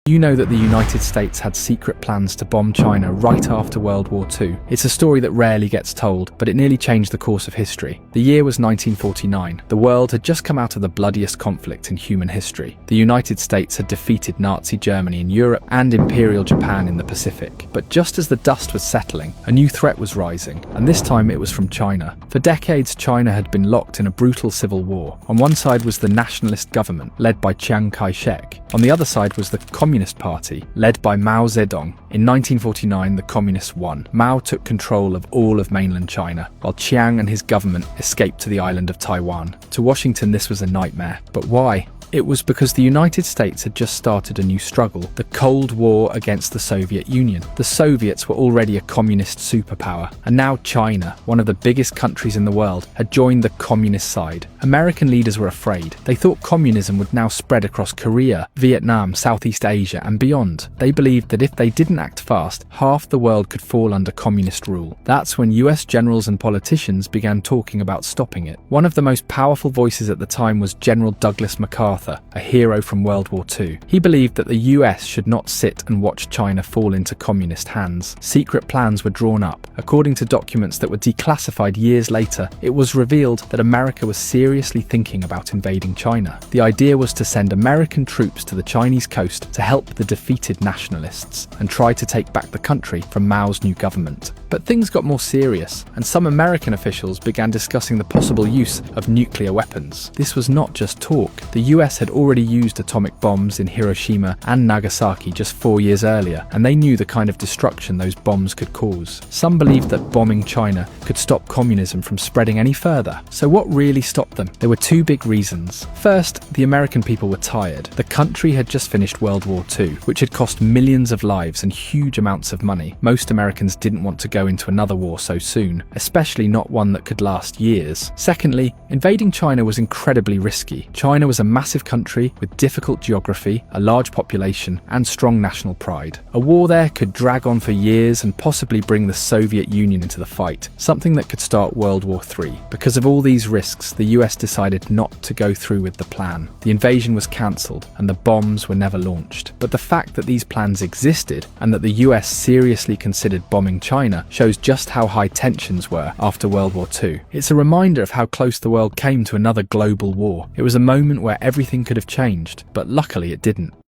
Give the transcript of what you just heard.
You know that the United States had secret plans to bomb China right after World War II. It's a story that rarely gets told, but it nearly changed the course of history. The year was 1949. The world had just come out of the bloodiest conflict in human history. The United States had defeated Nazi Germany in Europe and Imperial Japan in the Pacific. But just as the dust was settling, a new threat was rising, and this time it was from China. For decades, China had been locked in a brutal civil war. On one side was the nationalist government, led by Chiang Kai-shek. On the other side was the Communist Party, led by Mao Zedong. In 1949, the Communists won. Mao took control of all of mainland China, while Chiang and his government escaped to the island of Taiwan. To Washington, this was a nightmare. But why? It was because the United States had just started a new struggle, the Cold War against the Soviet Union. The Soviets were already a communist superpower, and now China, one of the biggest countries in the world, had joined the communist side. American leaders were afraid. They thought communism would now spread across Korea, Vietnam, Southeast Asia, and beyond. They believed that if they didn't act fast, half the world could fall under communist rule. That's when US generals and politicians began talking about stopping it. One of the most powerful voices at the time was General Douglas MacArthur, a hero from World War II. He believed that the US should not sit and watch China fall into communist hands. Secret plans were drawn up. According to documents that were declassified years later, it was revealed that America was seriously thinking about invading China. The idea was to send American troops to the Chinese coast to help the defeated nationalists and try to take back the country from Mao's new government. But things got more serious, and some American officials began discussing the possible use of nuclear weapons. This was not just talk. The US had already used atomic bombs in Hiroshima and Nagasaki just 4 years earlier, and they knew the kind of destruction those bombs could cause. Some believed that bombing China could stop communism from spreading any further. So what really stopped them? There were two big reasons. First, the American people were tired. The country had just finished World War II, which had cost millions of lives and huge amounts of money. Most Americans didn't want to go into another war so soon, especially not one that could last years. Secondly, invading China was incredibly risky. China was a massive country with difficult geography, a large population, and strong national pride. A war there could drag on for years and possibly bring the Soviet Union into the fight, something that could start World War III. Because of all these risks, the US decided not to go through with the plan. The invasion was cancelled, and the bombs were never launched. But the fact that these plans existed, and that the US seriously considered bombing China, shows just how high tensions were after World War II. It's a reminder of how close the world came to another global war. It was a moment where everything could have changed, but luckily it didn't.